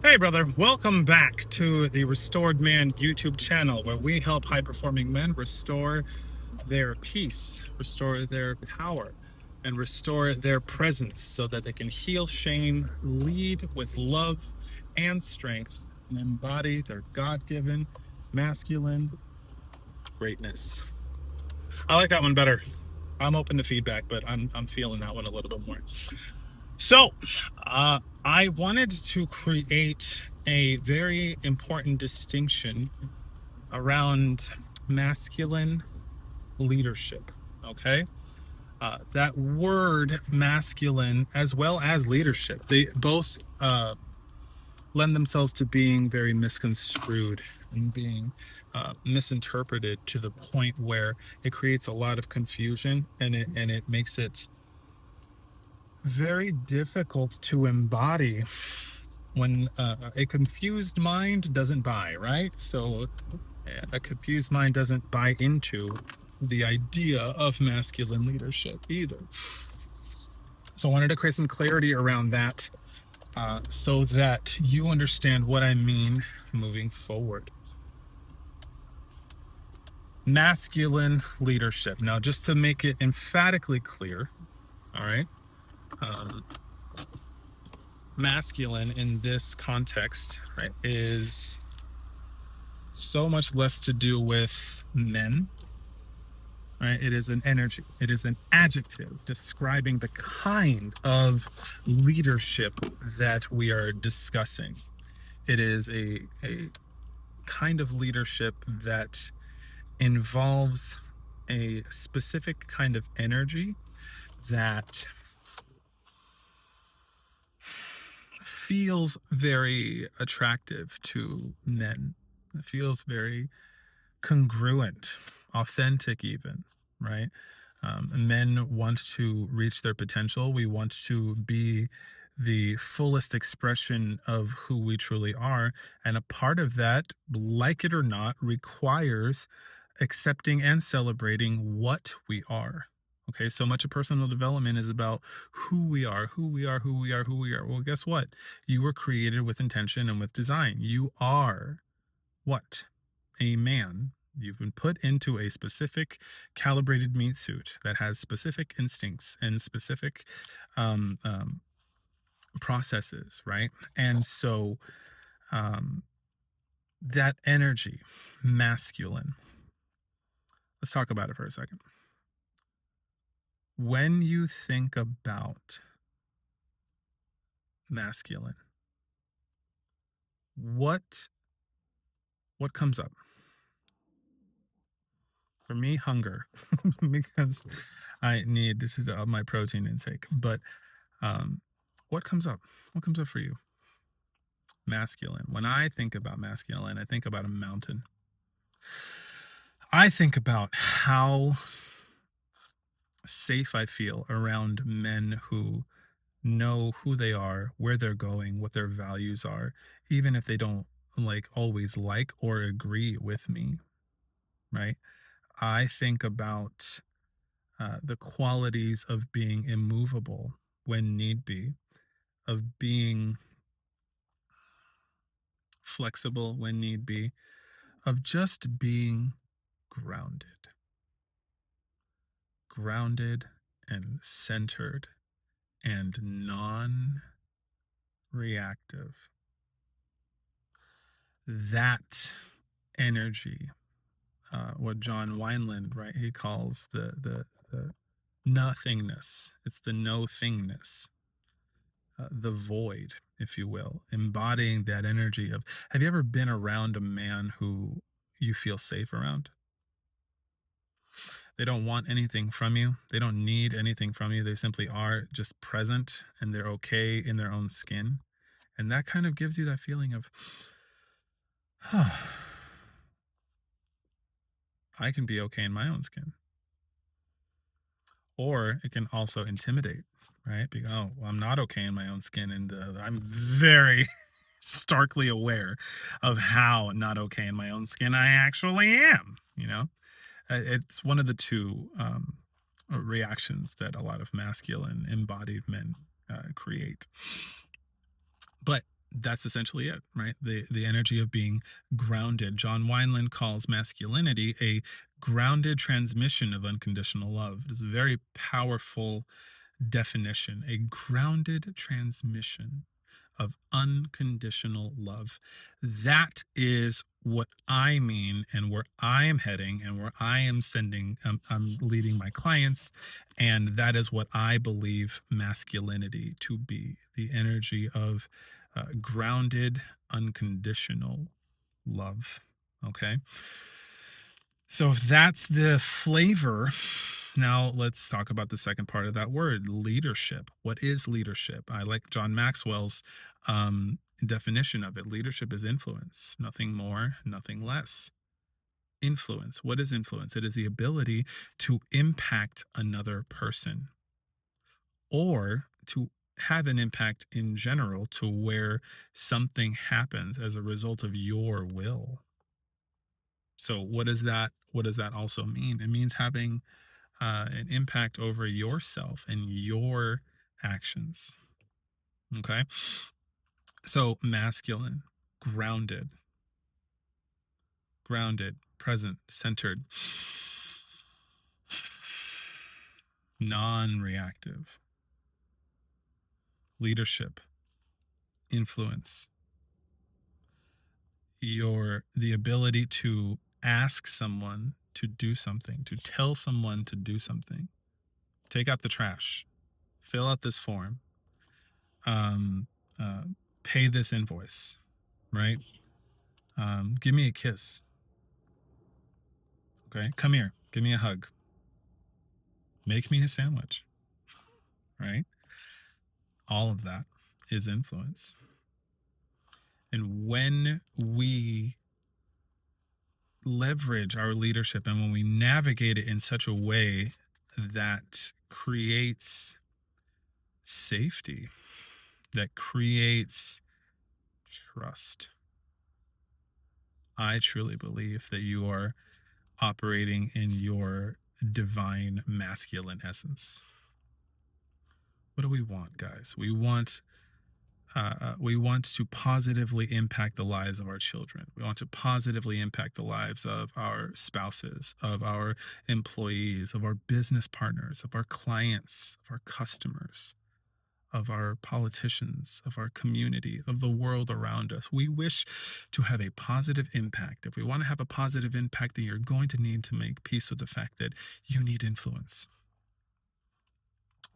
Hey, brother. Welcome back to the Restored Man YouTube channel, where we help high performing men restore their peace, restore their power, and restore their presence so that they can heal shame, lead with love and strength, and embody their God given masculine greatness. I like that one better. I'm open to feedback, but I'm feeling that one a little bit more. So, I wanted to create a very important distinction around masculine leadership. Okay, that word masculine as well as leadership, they both lend themselves to being very misconstrued and being misinterpreted to the point where it creates a lot of confusion, and it makes it very difficult to embody when a confused mind doesn't buy, right? So a confused mind doesn't buy into the idea of masculine leadership either. So I wanted to create some clarity around that, so that you understand what I mean moving forward. Masculine leadership. Now, just to make it emphatically clear, all right, um, masculine in this context, right, is so much less to do with men, right? It is an energy, it is an adjective describing the kind of leadership that we are discussing. It is a kind of leadership that involves a specific kind of energy that feels very attractive to men. It feels very congruent, authentic, even, right? Men want to reach their potential. We want to be the fullest expression of who we truly are. And a part of that, like it or not, requires accepting and celebrating what we are. Okay, so much of personal development is about who we are, who we are, who we are, who we are. Well, guess what? You were created with intention and with design. You are what? A man. You've been put into a specific calibrated meat suit that has specific instincts and specific um, um, processes, right? And so um, that energy, masculine, let's talk about it for a second. When you think about masculine, what what comes up? For me, hunger, because I need my protein intake. But um, what comes up? What comes up for you? Masculine. When I think about masculine, I think about a mountain. I think about how safe I feel around men who know who they are, where they're going, what their values are, even if they don't always like or agree with me, right? I think about the qualities of being immovable when need be, of being flexible when need be, of just being grounded, grounded and centered and non reactive. That energy, what John Wineland, right, he calls the nothingness. It's the no thingness, the void, if you will, embodying that energy of. Have you ever been around a man who you feel safe around? They don't want anything from you. They don't need anything from you. They simply are just present and they're okay in their own skin. And that kind of gives you that feeling of, huh, I can be okay in my own skin. Or it can also intimidate, right? Because, oh, well, I'm not okay in my own skin. And I'm very starkly aware of how not okay in my own skin I actually am, you know? It's one of the two reactions that a lot of masculine embodied men create. But that's essentially it, right? The energy of being grounded. John Wineland calls masculinity a grounded transmission of unconditional love. It is a very powerful definition, a grounded transmission of unconditional love. That is what I mean, and where I am heading, and where I am sending, I'm leading my clients. And that is what I believe masculinity to be, the energy of grounded, unconditional love. Okay. So if that's the flavor, now let's talk about the second part of that word, leadership. What is leadership? I like John Maxwell's definition of it. Leadership is influence, nothing more, nothing less. Influence. What is influence? It is the ability to impact another person, or to have an impact in general, to where something happens as a result of your will. So what does that also mean? It means having an impact over yourself and your actions. Okay. So masculine, grounded, present, centered, non reactive, leadership, influence, the ability to ask someone to do something, to tell someone to do something. Take out the trash, fill out this form, um, uh, pay this invoice, right? Give me a kiss. Okay, come here, give me a hug, make me a sandwich, right? All of that is influence. And when we leverage our leadership and when we navigate it in such a way that creates safety, that creates trust, I truly believe that you are operating in your divine masculine essence. What do we want, guys? We want to positively impact the lives of our children. We want to positively impact the lives of our spouses, of our employees, of our business partners, of our clients, of our customers, of our politicians, of our community, of the world around us. We wish to have a positive impact. If we want to have a positive impact, then you're going to need to make peace with the fact that you need influence.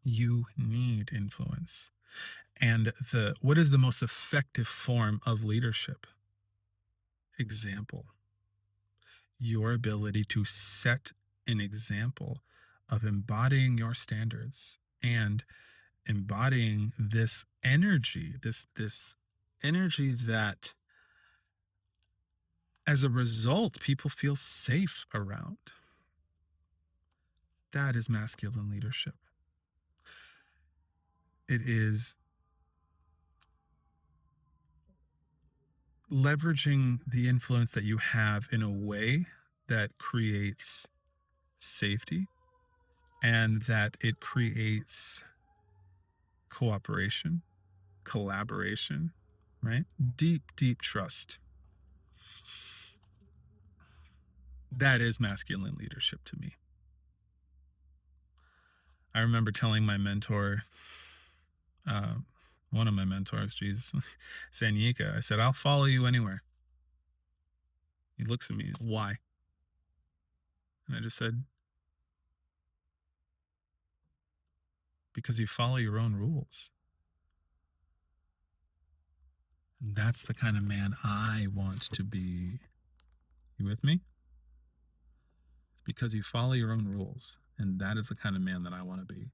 You need influence. And what is the most effective form of leadership? Example. Your ability to set an example of embodying your standards and embodying this energy, this energy that as a result people feel safe around. That is masculine leadership. It is leveraging the influence that you have in a way that creates safety and that it creates cooperation, collaboration, right? Deep, deep trust. That is masculine leadership to me. I remember telling my mentor, uh, one of my mentors, Jesus, Sanyika, I said, I'll follow you anywhere. He looks at me, why? And I just said, because you follow your own rules. And that's the kind of man I want to be. You with me? It's because you follow your own rules. And that is the kind of man that I want to be.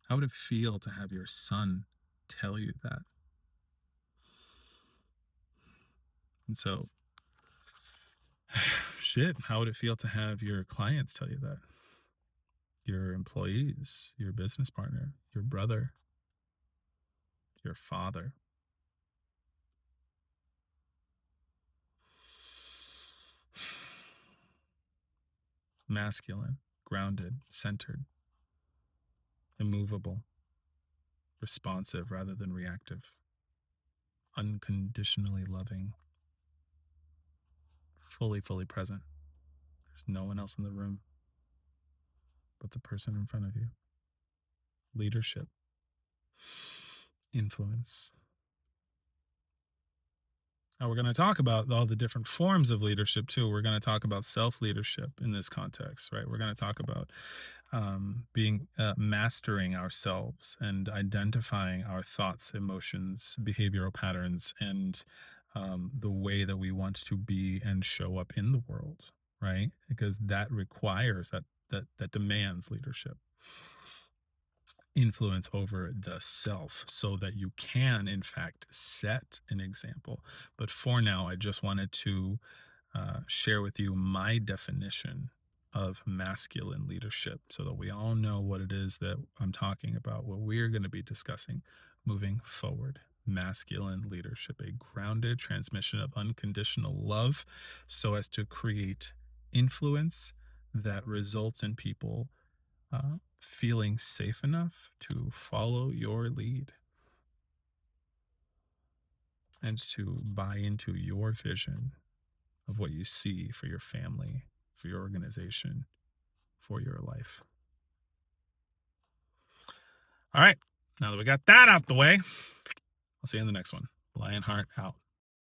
How would it feel to have your son tell you that? And so, shit, how would it feel to have your clients tell you that? Your employees, your business partner, your brother, your father. Masculine, grounded, centered, immovable, responsive rather than reactive. unconditionally loving, fully present. There's no one else in the room but the person in front of you. Leadership, influence. Now we're going to talk about all the different forms of leadership too. We're going to talk about self-leadership in this context, right? We're going to talk about being mastering ourselves and identifying our thoughts, emotions, behavioral patterns, and the way that we want to be and show up in the world, right? Because that requires that demands leadership, influence over the self, so that you can in fact set an example. But for now, I just wanted to share with you my definition of masculine leadership so that we all know what it is that I'm talking about, what we're going to be discussing moving forward. Masculine leadership, a grounded transmission of unconditional love so as to create influence that results in people feeling safe enough to follow your lead and to buy into your vision of what you see for your family, for your organization, for your life. All right. Now that we got that out the way, I'll see you in the next one. Lionheart out.